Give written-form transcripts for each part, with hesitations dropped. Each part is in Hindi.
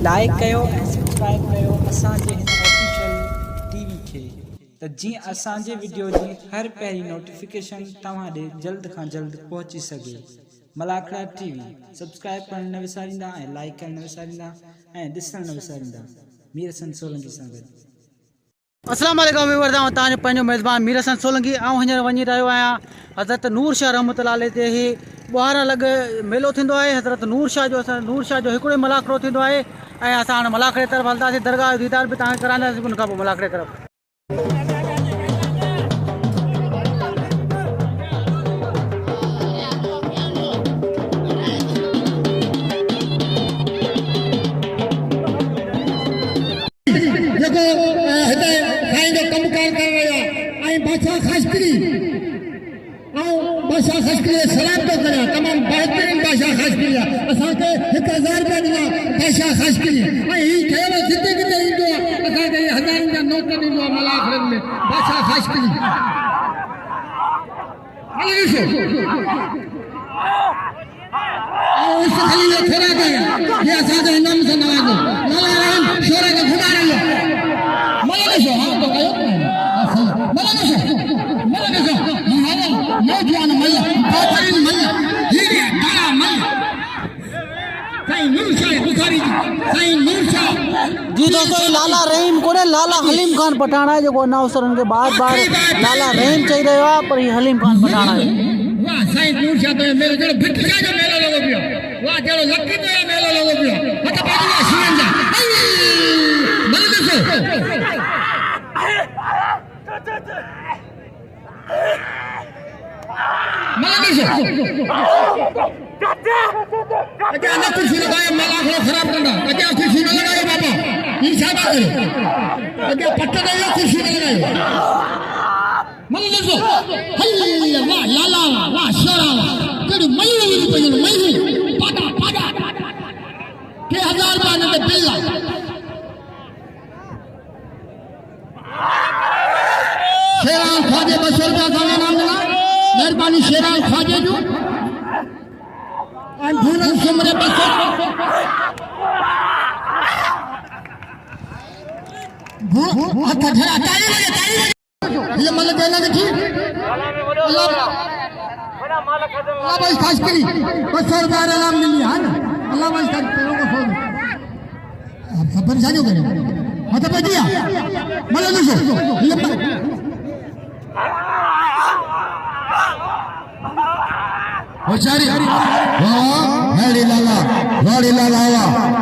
लाइक कयो ऐं सब्सक्राइब कयो असांजे हिन ऑफिशियल टीवी खे त जीअं असांजे वीडियो जी हर पहिरीं नोटिफिकेशन तव्हां ॾे जल्द खां जल्द पहुची सघे। मलाखड़ा टीवी सब्सक्राइब करण न विसारींदा ऐं लाइक करण न विसारींदा ऐं ॾिसण न विसारींदा। मीर हसन सोलंकी सां गॾु। अस्सलाम वालेकुम व्यूअर्स, तव्हांजो पंहिंजो मेज़बान मीर हसन सोलंकी। हींअर वञी रहियो आहियां हज़रत नूर शाह रहमतुल्लाह अलैह ते ही ॿुहारा लॻ मेलो थींदो आहे। हज़रत नूर शाह जो हिकिड़ो मलाखड़ो थींदो आहे ऐं असां हाणे मलाखड़े तरफ़ हलंदासीं। दरगाह जो दीदार बि तव्हांखे कराईंदासीं, उन खां पोइ मलाखड़े तरफ़। बादशाह खशकरी सलाम तो करा तमाम बेहतरीन बादशाह खशकरी असांखे 1000 रुपया ॾिना बादशाह खशकरी ऐं ही ठहियल जिते किथे ईंदो आहे असांखे 1000 जा नोट ॾींदो आहे मलाखड़नि में बादशाह खशकरी। उस खलील थोड़ा गया ये असांखे इनाम सां नवाज़ो नाला रहम शोरे खे घुमा रहियो मला ॾिसो। हाँ तो कयो मला ॾिसो नौजवान मल बेहतरीन मल हीरे बड़ा मल साईं नूर शाह बुखारी साईं नूर शाह जी दोस्तों, लाला रहीम को लाला हलीम खान पठाना है जो अनाउंसरन के बार बार लाला रहीम चई रहियो आहे पर ये हलीम खान पठाना है। वाह साईं नूर शाह तो मेरे जो भिटका जो मेलो लगो पियो वाह जो लकी जो मेलो लगो पियो मत बाजू सीन जा मल ॾिसो अजा न कुर्सी लगाए मलाखड़ो खराब करना अजा कुर्सी न लगाए बाबा इंशाल्लाह करो अजा पट्टा दे कुर्सी न लगाए मन ॾिसो हल्ला वाह लाला वाह शोरा केड़ी मई रुपए मई पाटा पाटा के 1000 रुपए ने बिल शेरान ख्वाजे 200 रुपया का नाम मिला मेहरबानी शेरान ख्वाजे जो I'm भूलन सुमरे 200 हथ धरा ताली लगे ये मतलब देना देखी अल्लाह भाई खास करी 200 रुपया नाम मिली है ना अल्लाह भाई खास करो को फोन आप सब परेशानी करें मत पे दिया मतलब देखो होशारी हेड़ी लाला वाड़ी लाला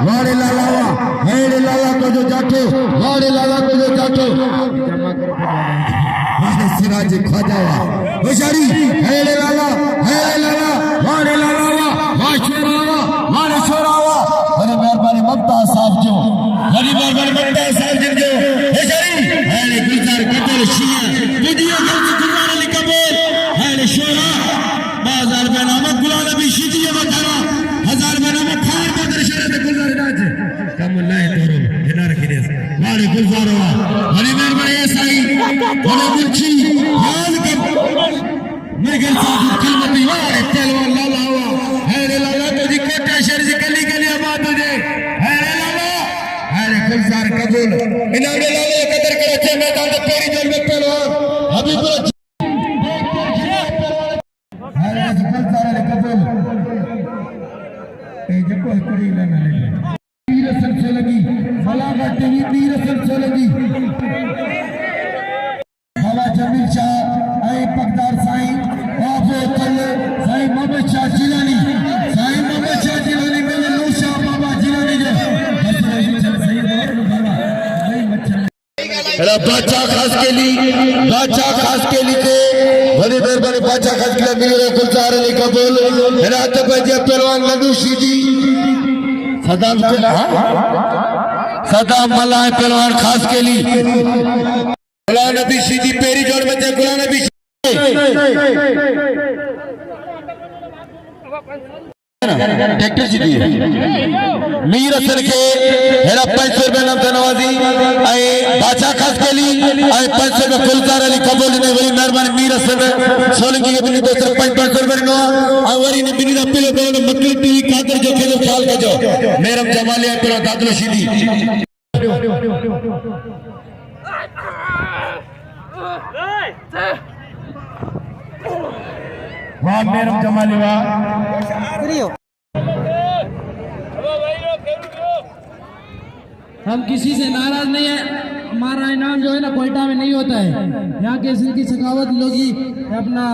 वाड़ी लाला हेड़ी लाला को जो जाटो वाड़ी लाला को जो जाटो सिराज ख्वाजा होशारी हेड़ी लाला वाड़ी लाला वाड़ी छोरा बड़ी मेहरबानी ममता साहब जो बड़ी मेहरबानी ममता साहब जो होशारी हेड़ी गुलजार कतर शिया वीडियो गलत गुलजार लिखबोल हेड़ी छोरा 2000 रुपया नामक गुलाम नबी शीजी वगैरह 1000 रुपया नामक खान बदर शरत गुलजार राज कम नहीं तोरो बिना रखिए वाले गुलजार हरी मेहरबानी साईं बड़े मुर्ची याद कर मेरे साथ कलमती वाले तलवार लाला है रे लाला तो जी कोटा शहर जी गली गली आबाद हो जाए है रे लाला है रे गुलजार कबूल इना रे लाला कदर कर अच्छे मैदान में पेरी जोड़ में तलवार हबीबुल्लाह बाबा जमील शाह पकदार साईं साईं मोहम्मद शाह जिलानी मेरे नूर शाह बाबा जिलानी बादशाह खास के लिए बड़ी मेहरबानी बादशाह खास के लिए मेरे गुलजार अली कबूल रात बजे पहलवान लड्डू सीधी सदाम मलाए पहलवान खास के लिए गुलाम नबी सीधी पेरी जोड़ में थे गुलाम नबी ट्रैक्टर सीधी मीर हसन के हेरा 500 रुपया नाम नवाजी बादशाह खास के लिए 500 रुपया गुलजार अली कबूल ने वरी मेहरबानी मीर हसन सोलंकी के बिनी दोस्त 500 रुपए नो आ वरी ने बिनी दा पिलो पे मक्की टीवी कादर जो खेलो ख्याल कजो मेरम जमालिया पे दादलो सीधी वाह मेरम जमाली वाह हम किसी से नाराज नहीं है। हमारा इनाम जो है ना कोयटा में नहीं होता है। यहाँ के की सखावत लोग ही अपना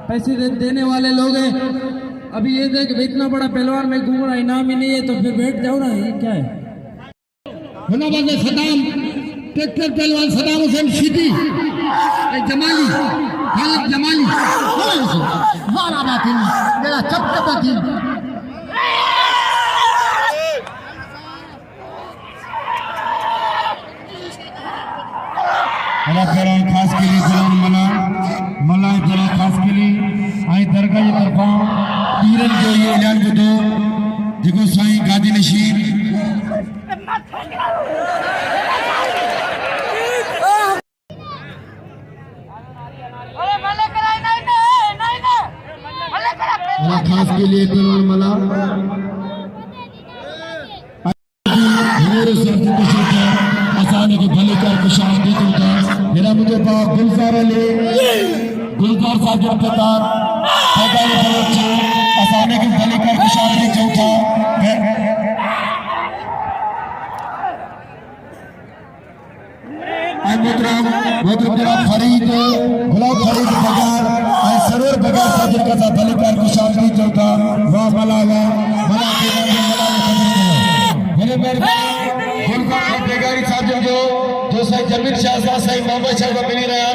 पैसे देने वाले लोग हैं। अभी ये देख इतना बड़ा पहलवान में घूम रहा, इनाम ही नहीं है तो फिर बैठ जाओ ना, ये क्या है। सदाम ट्रैक्टर पहलवान सदाम हुसैन शीदी जमाली खालिद जमाली वाला बात मेरा चपचपा खास के लिए गुलाम मला खास के लिए आई दरगाह की तरफा तीरन जो ये ऐलान को दो देखो साईं गादी नशीन खास के लिए गुलाम मला आसानी के भले कर कुशान दी तुमका मेरा मुझे पास गुलजार अली गुलजार साहब जो पतार पैदाइश बलोच आसानी के भले कर कुशान दी चौथा आई मोहतरम जनाब फरीद गुलाब फरीद बगार आई सरोर बगार साजिद का साथ भले कर कुशान दी चौथा वाह मला के मेरे गुलजार बेगारी साजिद जो सही जमीर शाह सही मोहम्मद शाह को मिली रहा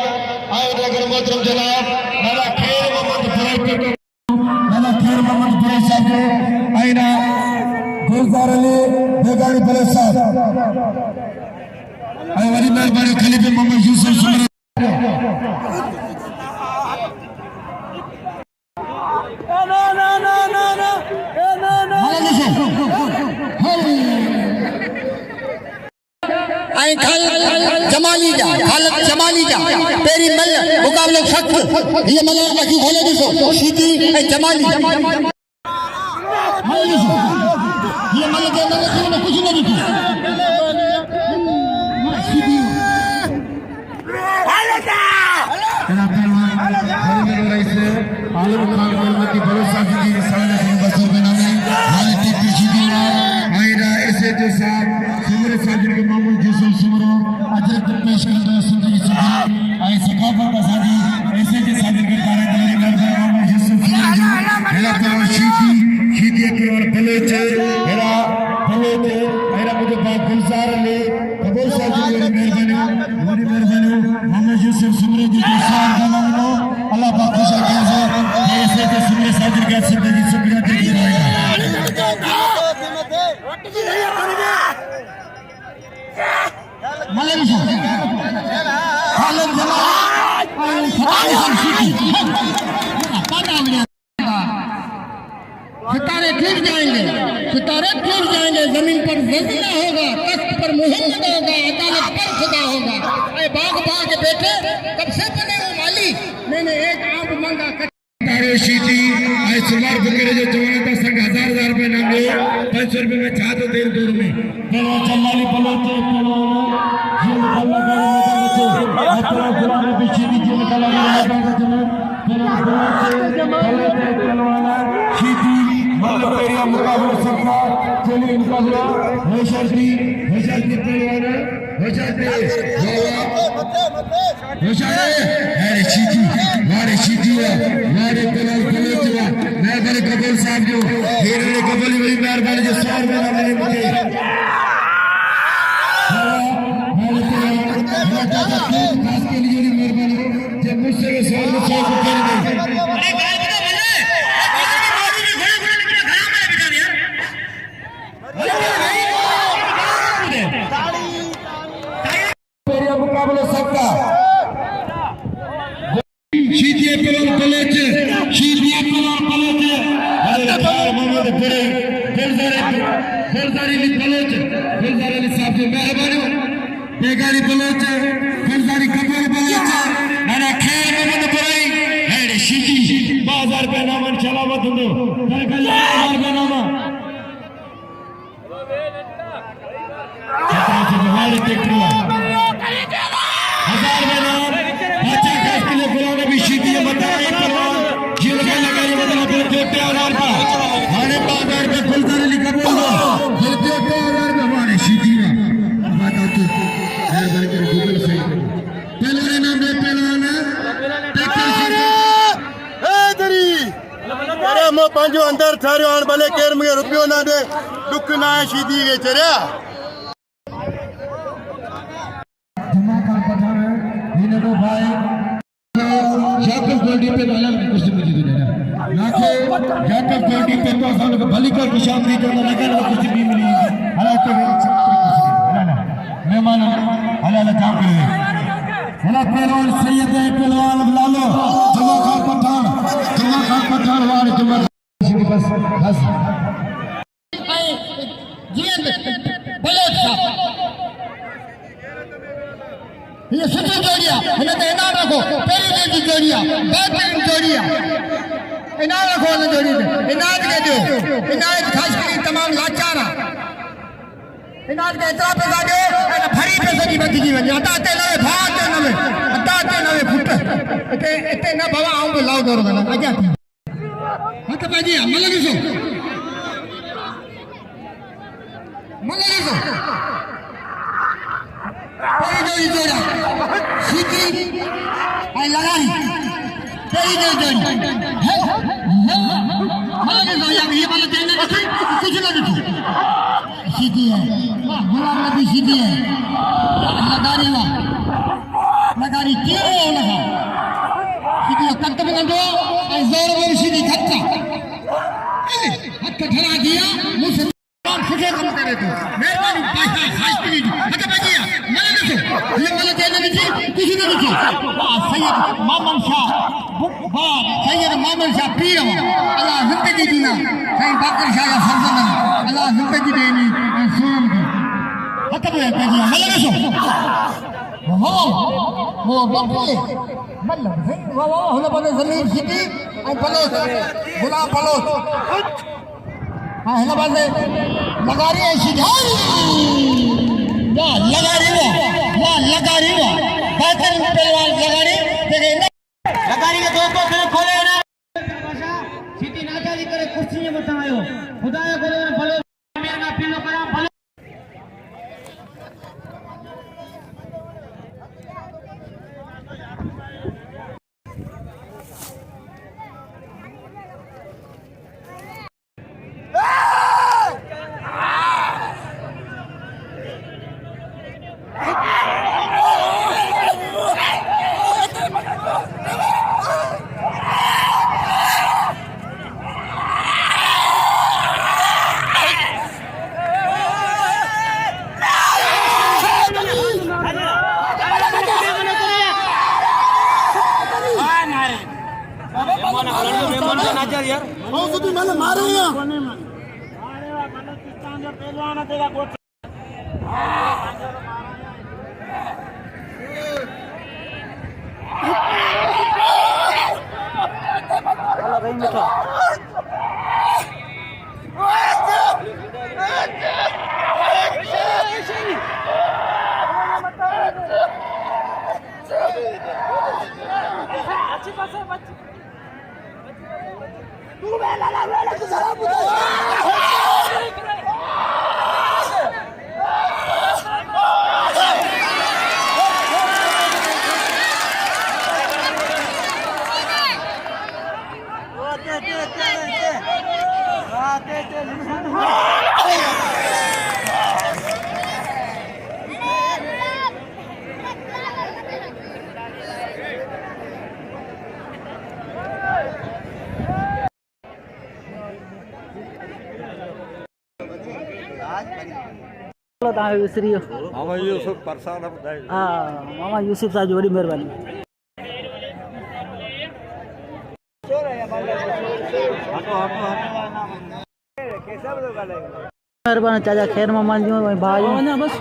आए नगर मोहतरम जनाब नाला खेर मोहम्मद फुरैश साहब आईना गुलजार अली बेगारी फुरैश साहब आए वरी मेहरबानी खलीफे मोहम्मद यूसुफ सुमरा जमाली जा पेरी मल मुकाबले सख्त ये मल की खोले दिसो सीधी जमाली ये मल के कुछ नहीं की सीधी आलम खान की भरोसा की सामने से बसों के नाम हाल टीपी सीधी आईना ऐसे जो साहब सुमरे साजिद के मामूल यूसुफ सुमरो अजरत पेश करता है जिंदगी से आई सकाफत का साजी ऐसे के साजिद के कार्यकारी करता है यूसुफ सुमरो मेरा तो शीदी के और बलोच मेरा मुझे बात गुलजार अली कबूल साजिद की मेहरबानी मोहम्मद यूसुफ सुमरो जी के साथ मामलो अल्लाह पाक खुश रखे से ऐसे के सुमरे साजिद का जिंदगी शुक्रिया दे रहा है मलक सितारे टूट जाएंगे जमीन पर वज़ीला होगा तख्त पर मोहम्मद होगा अदालत पर खुदा होगा अरे बाग बाग बैठे कब से बने हो माली मैंने एक आम मांगा शीती आई सुमार बुकेरे जो जवान था संग 1000 रुपए नाम ले 500 रुपए में छा तो देर दूर में मेरा जमाली बलोचे पहलवाना जिन बल्ला का मचा अपना गुलाम बिछी जिन का लगा पहलवाना शीती मल पेरिया मुकाबला सकता चलिए मुकाबला होशर्दी पहलवाना होशर्दी अरे शीती मारे कलाल कलोचवा मेहरबानी कबूल साहब जो हेरे कबूल बड़ी मेहरबानी जो 100 रुपए ना मिले मुझे खास के लिए मेहरबानी जब मुझसे 100 रुपए कर दे अरे भाई बता बल्ले मुकाबला सबका शीदिए पलोच मोहम्मद बड़े गुलजार अली साहब जो मेहरबानी बेगारी पलोच गुलजारी कबूल पलोच सुनो कर कर 1000 रुपए नामा हमारे ट्रैक्टर 1000 रुपए नाम बच्चा खास के लिए बुलाने भी सीधी है बता ये परवान ये लगा ये बता फिर देते 1000 का हमारे 5000 रुपए फुलदारी लिखा बोल दो फिर देते 1000 का हमारे सीधी में बात आती है हर बार के गूगल साइट पहलवान नाम दे पहलवान ट्रैक्टर से ए दरी अरे मो पंजो अंदर थारो आन भले केर में रुपयो ना दे दुख ना है सीधी के चरिया धमाका पठान इन दो भाई जाकर गोल्डी पे अलग कुछ मुझे दे ना नाके जाकर गोल्डी पे तो सान को भली कर की शाम दी जो लगन कुछ भी मिली हला तो ना ना मेहमान हला ला काम करे हला पहलवान सैयद है पहलवान लालो जमा खान पठान वाले जमा बस बस जीएम बलोच साहब ये सुठी जोड़िया इन्हें तो इनाम रखो पहली दिन की जोड़िया बेहतरीन जोड़िया इनाम रखो उन जोड़ी में इनाम के दो इनाम खास कर तमाम लाचारा इनाम के इतना पैसा दो इन्हें भरी पैसे की बची की वजह अताते नवे फुट इतने न बाबा आऊँ तो लाओ करो ना आजा मत बाजी मलगिसो तेरी जोड़ी सीधी आई लगाई तेरी जोड़ी है मलगिसो या ये वाला देने कुछ ना दिखी सीधी है गुलाम नबी सीधी है लगारी क्यों लगा सीधी कट में दो जोर में सीधी खट्टा हट ठहरा दिया मुझसे खुदे काम करे तो मेहरबानी पाशा खास पीड़ी हट बजिया मले दो ये मले देने नहीं कुछ नहीं दिखी सैयद मामन शाह सैयद मामन शाह पीर अल्लाह जिंदगी दीना सैयद बाकर शाह या फरजंद अल्लाह जिंदगी देनी सोम की हट बजिया मले दो वो बपले मतलब वो होने वाले जमीन सीधी और पलोस गुलाम पलोस हाँ है ना बात है लगा रही है सीधी वाह लगा रही बेहतरीन पहलवान लगा रही के दोस्तों फिर खोले ना सीधी नाचारी करे कुर्सी में मत आयो खुदाया करे भलो ना पीलो करा भलो विसरी मामा यूसुफ परसान हाँ मामा यूसुफ साहब जी बड़ी मेहरबानी मेहरबानी चाचा खैर मामा जी भाई बस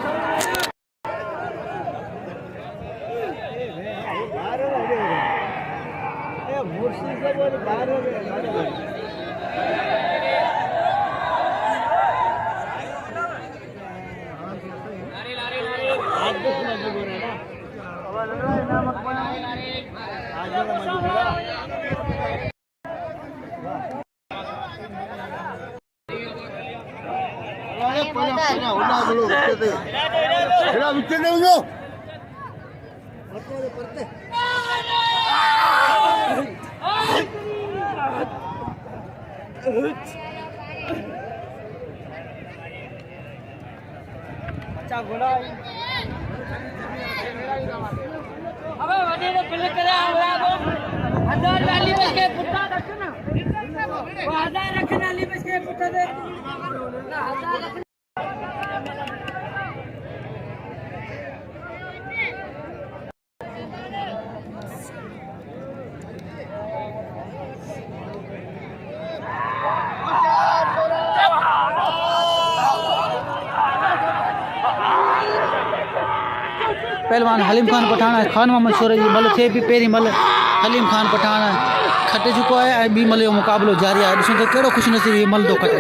पहलवान हलीम खान पठान खान मोहम्मद शोरे जी मल थे भी पहिरीं मल हलीम खान पठान खटे चुको है ऐं ॿी मल जो मुक़ाबिलो जारी आहे। ॾिसूं त कहिड़ो ख़ुशनसीब हीउ मल थो खटे।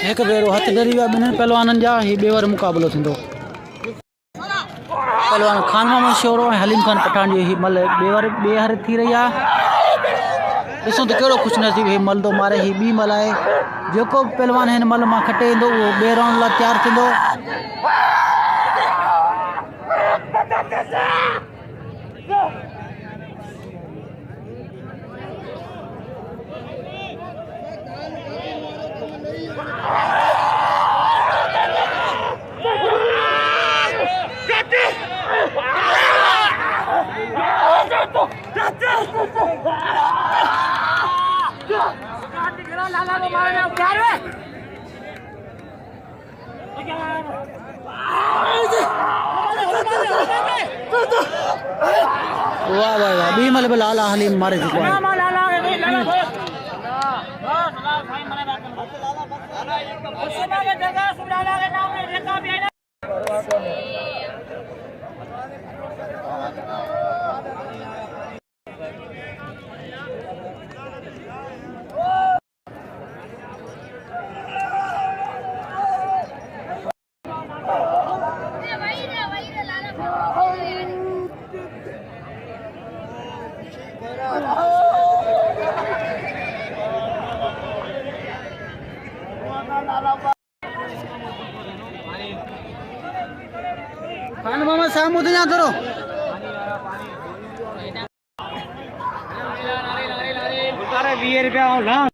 एक भेरो हथ डरी विया ॿिन्हिनि पहलवाननि जा। हीउ ॿिए वारो मुक़ाबिलो थींदो। पहलवान खान मोहम्मद शोरो ऐं हलीम खान पठान जो हीउ मल ॿिए हर थी रही आहे। ॾिसूं त कहिड़ो ख़ुशनसीब हीउ मल थो मारे। हीउ ॿी मल आहे। जेको बि पहलवान हिन मल मां खटे ईंदो उहो ॿिए राउंड लाइ तयारु थींदो। वाह वाह वाह ॿी मल बि लाला हलीम मारे चुको आहे। खान मोहम्मद सामू तो यहाँ करो। ₹20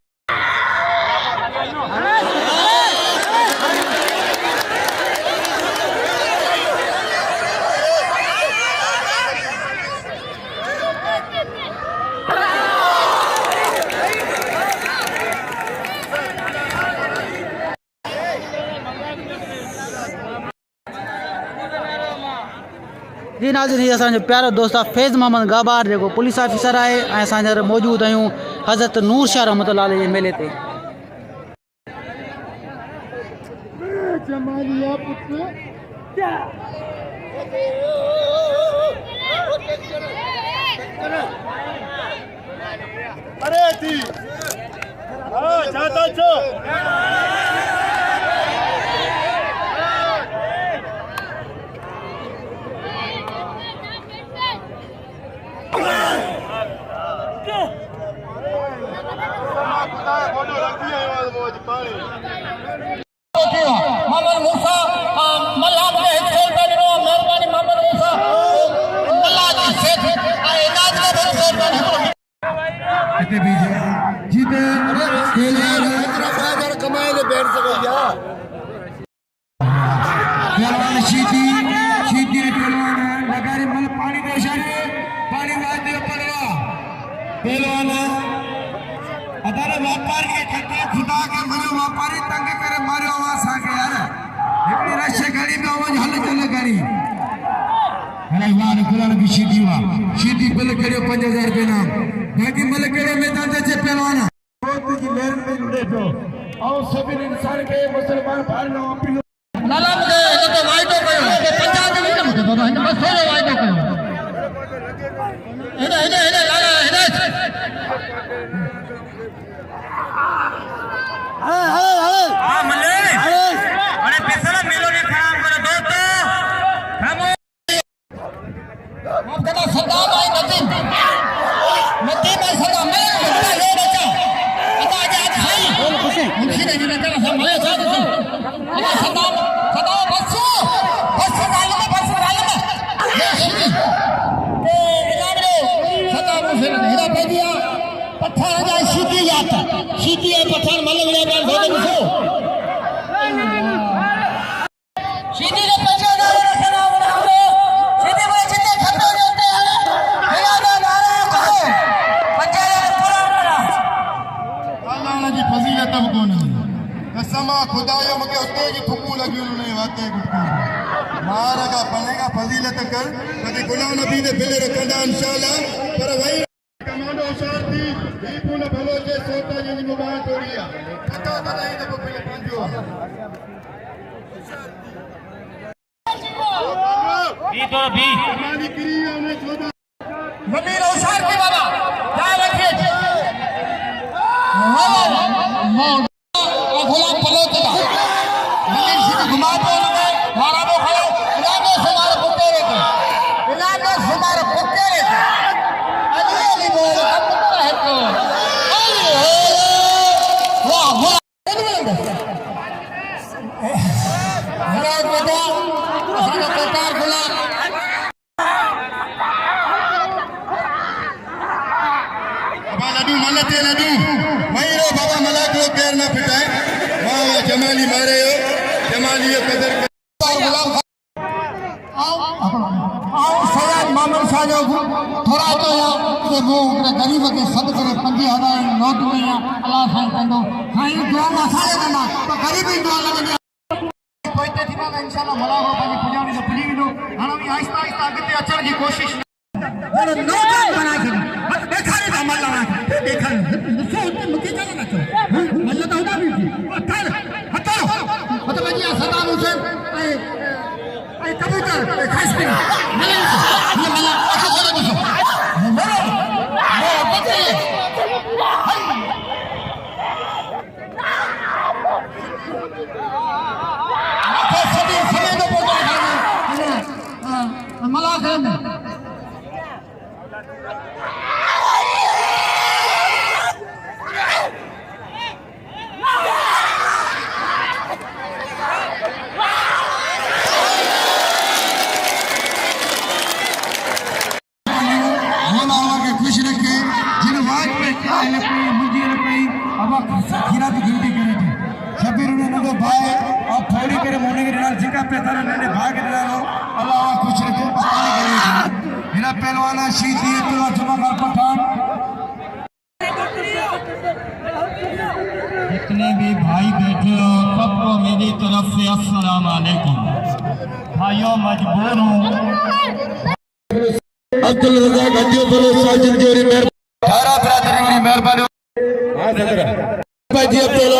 जी नाज़रीन ही असांजो प्यारो दोस्त आहे फैज़ मोहम्मद गाबार जेको पुलिस ऑफिसर आहे ऐं असां हींअर मौजूदु आहियूं हज़रत नूर शाह रहमतुल्लाह अलैह जे मेले ते। मोहम्मद मूसा मल्लाह ने खेल में पहलवान शीती शीती पहलवान लगारी मल पानी दे इशारे पानी वाद दे पहलवान अदारे व्यापारी के खट्टे खुदा के मरो व्यापारी तंग करे मारो आवाज आके यार एकड़ी राशे गाड़ी में आवाज हल चले गाड़ी अरे वाह कुरान की शीती बल करियो 5000 रुपए नाम बाकी मल केड़े मैदान दे चे पहलवान बहुत की मेहर में जुड़े तो और सभी इंसान के मुसलमान भाई नो अपनी लाला मुझे ये तो वाइडो कयो 50 के विच मुझे बाबा हिन बस थोड़ो वाइडो कयो हेडे लाला हेडे हां मल्ले अरे पैसा मेलो ने खराब करो दोस्तों हम आप कदा सदा भाई नती में सदा मैं ले बचा आता आज भाई बोल खुशी मुझे नहीं लगा हम मले साथ अब सदा बस डाल में ये शीती ए जनाब रे सदा मुझे हेरा पे दिया पठान जाए शीती जाता शीती है पठान मल ले बाल धोले मुझे शीती ने 50,000 रखना हमने शीती भाई जितने खत्म होते हैं हेरा ना नारा करो 50,000 पूरा करा अल्लाह की फजीलत अब कौन है कसमा खुदायो मके उते जी थुकू लगी उन्होंने वाकई गुटकू मारेगा बनेगा फजीलत कर कभी गुलाम नबी ने बिल रखना इंशाल्लाह पर भाई कमांडो शांति दीपू न भलो जे सोता जी मुबाह तोड़िया कथा कथा ही तो पहले पंजो बी तो बी हमारी क्रिया ने 14 जमीर औसार के बाबा क्या रखे गुलाम पलो के जमीर सीधी घुमा दो मारा दो खड़ो इलाके से मारे कुत्ते रे इलाके से मारे कुत्ते रे अली बोल अब तो है तो वाह वाह हेरा बेटा सारा कतार गुलाम लड्डू मलते लड्डू वही रो बाबा मलाक लो पैर ना फिटाए वाह वाह जमाली मारे हो जमाली कदर गुलाम आओ सयाद मामन शाह जो थोड़ा तो के वो गरीब के सब करे 50,000 नोट में या अल्लाह खान कंदो हाई दुआ ना सारे ना तो गरीबी दुआ लगे कोई ते थी ना इंशाल्लाह मला हो पानी पुजानी तो पुजी विनो हां भी आहिस्ता आहिस्ता अगते अचण की कोशिश जनो नौजवान बना के बस देखा रे अमल लगा देखा सो मुके चला ना तो मल्ला तो होगा भी हथर हथर मतलब जी सदा मुझे आई कबूतर खास पे ये मला अच्छा बोलो मुझे बोलो बच्चे आप सभी समय को पहुंचा मला करना खुश रखे जिन वाज पे क्या है कोई मुझे कोई अब खीरा की ड्यूटी करे थे शबीर ने नगो भाई और थोड़ी करे मोने के नाल जिका पे थाने ने भाग दिलानो अल्लाह खुश रखे पता करे मेरा पहलवाना शीती तो जमा कर पठान जितने भी भाई बैठे हो सबको मेरी तरफ से अस्सलाम वालेकुम भाइयों मजबूर हूँ अब्दुल रजा गद्दियों पर साजिद जोरी मेहर थारा बरादरी की मेहरबानी हां सदर भाई जी अब्दुल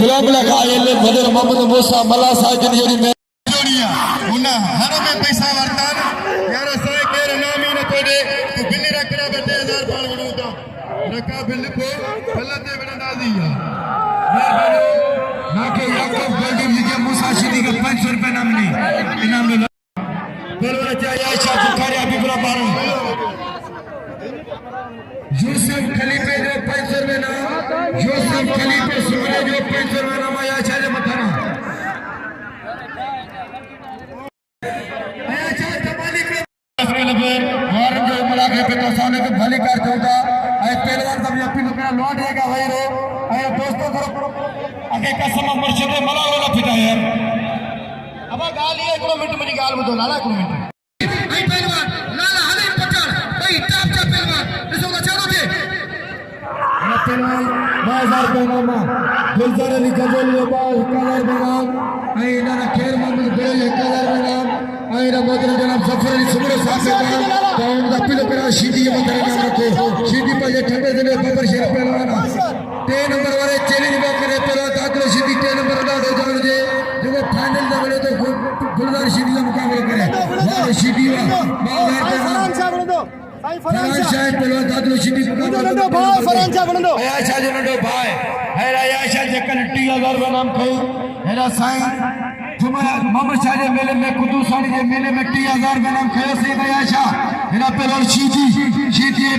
गुलाम लगा ये बदर मोहम्मद मूसा मल्ला साजिद जोरी मेहर जोड़िया उना हर में पैसा वरतान यार साए केर नामी न कोडे तू बिल्ली रखना 2000 पाण वणूता रखा बिल को फलते बना दिया मेहरबानी नाके याकूब गोल्डी जी के मूसा शीदी का 500 रुपए नाम नहीं इनाम में बोलो चाहिए आयशा बुखारी अभी बुला बारू यूसुफ खलीफे जो 500 रुपए नाम यूसुफ खलीफे सुमरे जो 500 रुपए नाम आयशा जे मथाना आयशा तमाली के लगे और जो मलाके पे तो सोने के भली कर दूंगा ऐ पहलवान सब अपनी लोग लौट जाएगा भाई रो ऐ दोस्तों करो आगे कसम मुर्शिद मला वाला पिता यार मिनट मुझे गाल में दो लाला 1 मिनट आई पहलवान लाला हले पकड़ भाई टॉप चा पहलवान ॾिसो त चालू थे पहलवान 2000 रुपया नामा गुलजार अली गजल बाज कलर बनाम आई ना खेर मोहम्मद बेल 1000 बनाम आई रा मोहतरम जनाब जफर अली सुमरो साहब तो उनका पिलो करा सीधी मंदिर नाम रखो सीधी पर ये ठंडे दिन बबर शेर पहलवान 3 नंबर वाले चैलेंज में करे पहलवान दाखिल सीधी 3 नंबर अदा हो जाने दे जो फाइनल में बने तो गुलजार सीधी का मुकाबला करे वाह सीधी वाह फरहान शाह पहलवान दाखिल सीधी मुकाबला फरहान शाह बनो आया शाह जो भाई है आया शाह जे कल 3000 का नाम कहो हेरा साईं मोहम्मद शाह जे मेले में कुदूसानी जे मेले में 30,000 का नाम खयो से गया शाह हेरा पहलवान सीधी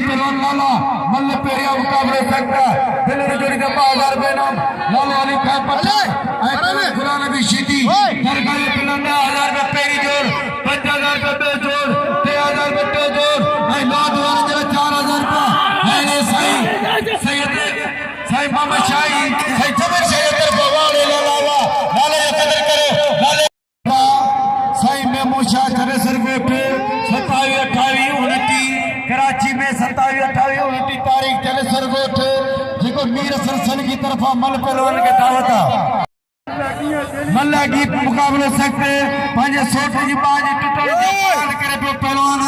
पहलवान लाला मल्ल पेरिया मुकाबले सकता दिल्ली जोड़ी का 5000 का नाम लाला अली खान पट्टा गुलाम नबी सीधी दरगाह पहलवान 1000 का पेरी जोड़ 5000 का बे जोड़ 3000 का बे जोड़ आई नौ जोड़ 4000 का है साईं साईं मोहम्मद शाही साईं जबर सैयद बवाड़े लाला लाला कदर करो लाला साईं मेमू शाह करे सरगोट 27 28 29 कराची में 27 28 29 तारीख चले सरगोट जेको मीर सरसन की तरफा मल पहलवान के दावत मल्ला की मुकाबले सकते पंज सोट जी बाज टटल जी पान करे पे पहलवान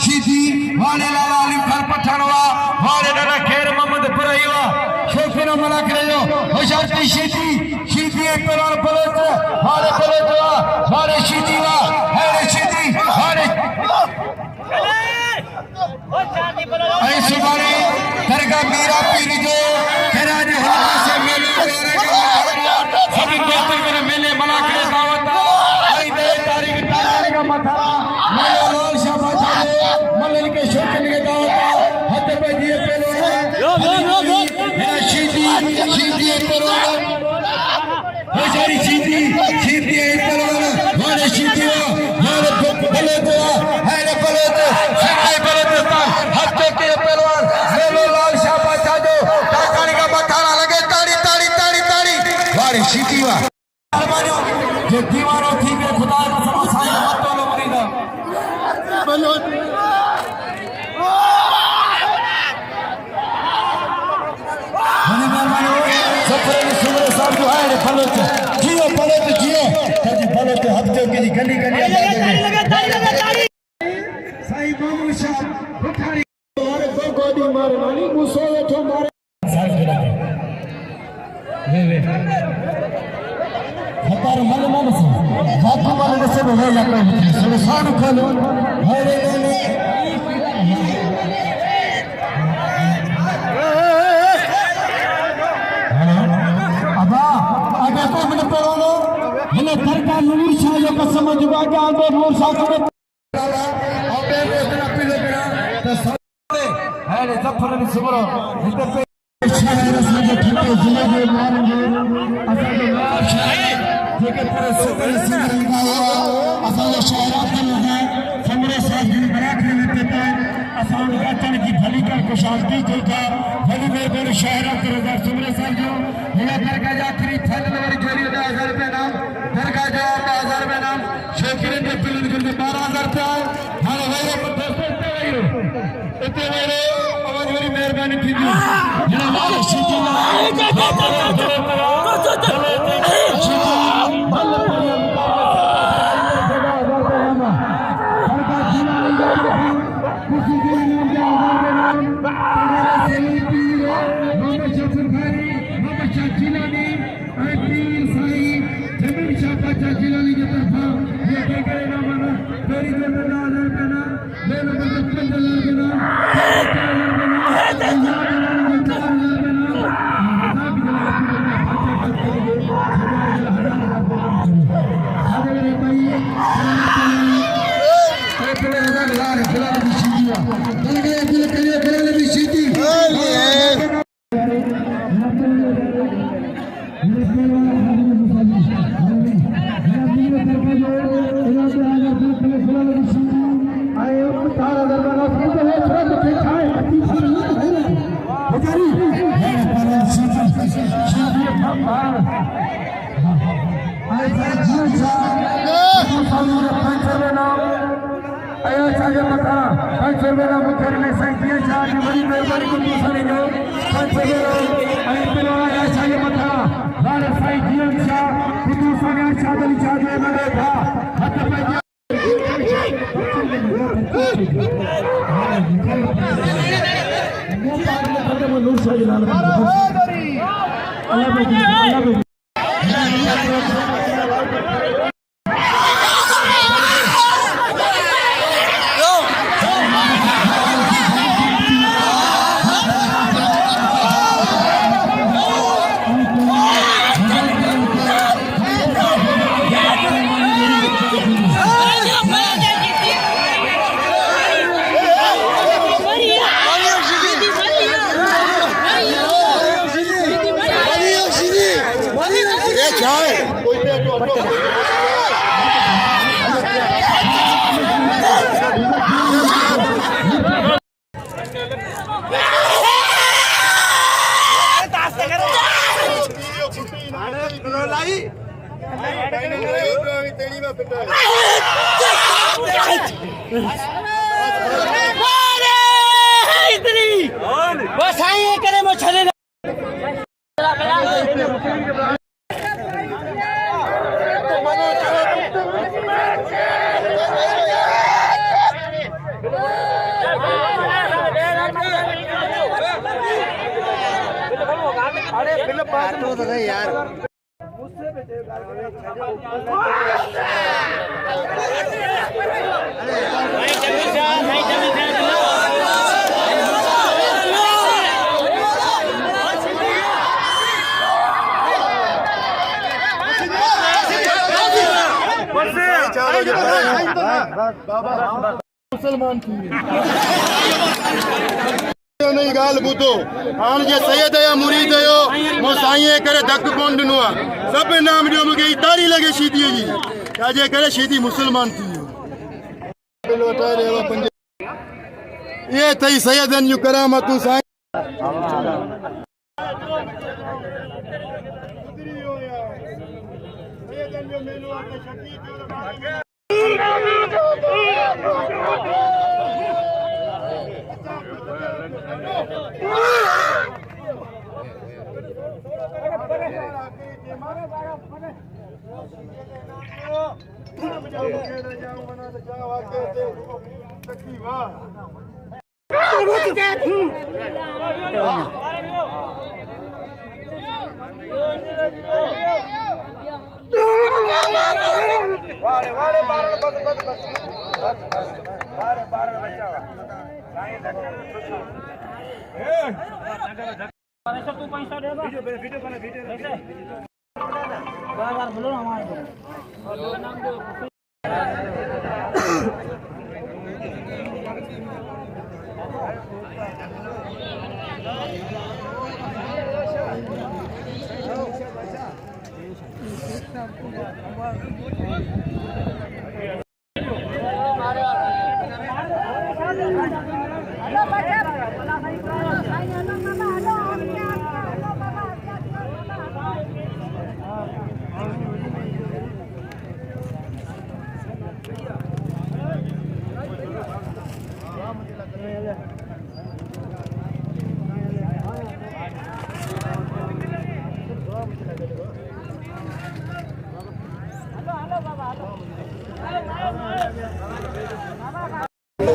सीधी वाले लाला अली खान पठानवा वाले दादा खेर मोहम्मद पुरैया शोफिना मना करे होशियार सीधी पहलवान बलोच वाले बलोचवा वाले सीधी वा है सीधी वाले आई सुबारी दरगाह मीरा पीरी जो खराज होने से मेले सभी दोस्तों के मेले मना करे दावत आई 2 तारीख का मथा मेला लाल शाह बादशाह मल्ल के शौकीन के दावत हाथ पे दिए पहलवान सीधी पहलवान होशियारी सीधी पहलवान वाले सीधी वाले बले तो है बले तो सीधी बले तो हाथ के पहलवान मेला लाल शाह बादशाह जो टाकानी का मथारा लगे ताड़ी वाले सीधी वा जो दीवारों थी के खुदा का सब साईं मत लो मरीदा बलो सफर सुमरे साहब जो है फलोत जियो जी फलोत हफ्ते की गली साईं मोहम्मद शाह बुखारी मारे दो गोदी मारे नानी मुसो वेठो मारे वे हतार मन से बापू वाले से हो जाता है सुरसान खोलो हरे दरगाह नूर शाह जो कसम जुबा के आंदो नूर शाह करे अबे दोस्तना पिलो करा तो है जफर अली सुमरो हिते शहर से जो ठिके जिले के मारेंगे असा के नाम शाही जेके पूरे सुपर सिंगर लगाओ असा जो शहरात में है समरे साहब जी बराखरे में देता है असा उनका चन की भली कर खुशामदी जो था भली मेरे शहरात रोजार समरे साहब जो ये दरगाह जाखरी फल वाली जोड़ी 1000 रुपए नाम दरगाह जो 1000 रुपए नाम शौकीन के पिलन के 12000 रुपए हां वेरे दोस्तों इते वेरे आवाज मेरी मेहरबानी थी जरा लाल सीधी असांजे मथां 500 रुपया मुखर में साईं जीअं छा जी वॾी महिरबानी को पूछण जो 500 रुपया ऐं पिलो आहे असांजे मथां हाणे साईं जीअं छा ख़ुदि सां शादी छा जे नाले था हथ पंहिंजे नूर शाह जे नाले अल्लाह मुसलमान थी नहीं गाल बुधो हां जे सैयद या मुरीद हो मो साईं करे धक कोन दिनो सब नाम दियो मुके तारी लगे शीदी जी काजे करे शीदी मुसलमान थी ये थई सैयदन यू करामतू साईं सैयदन जो मेनू आके शकीक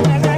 Hello,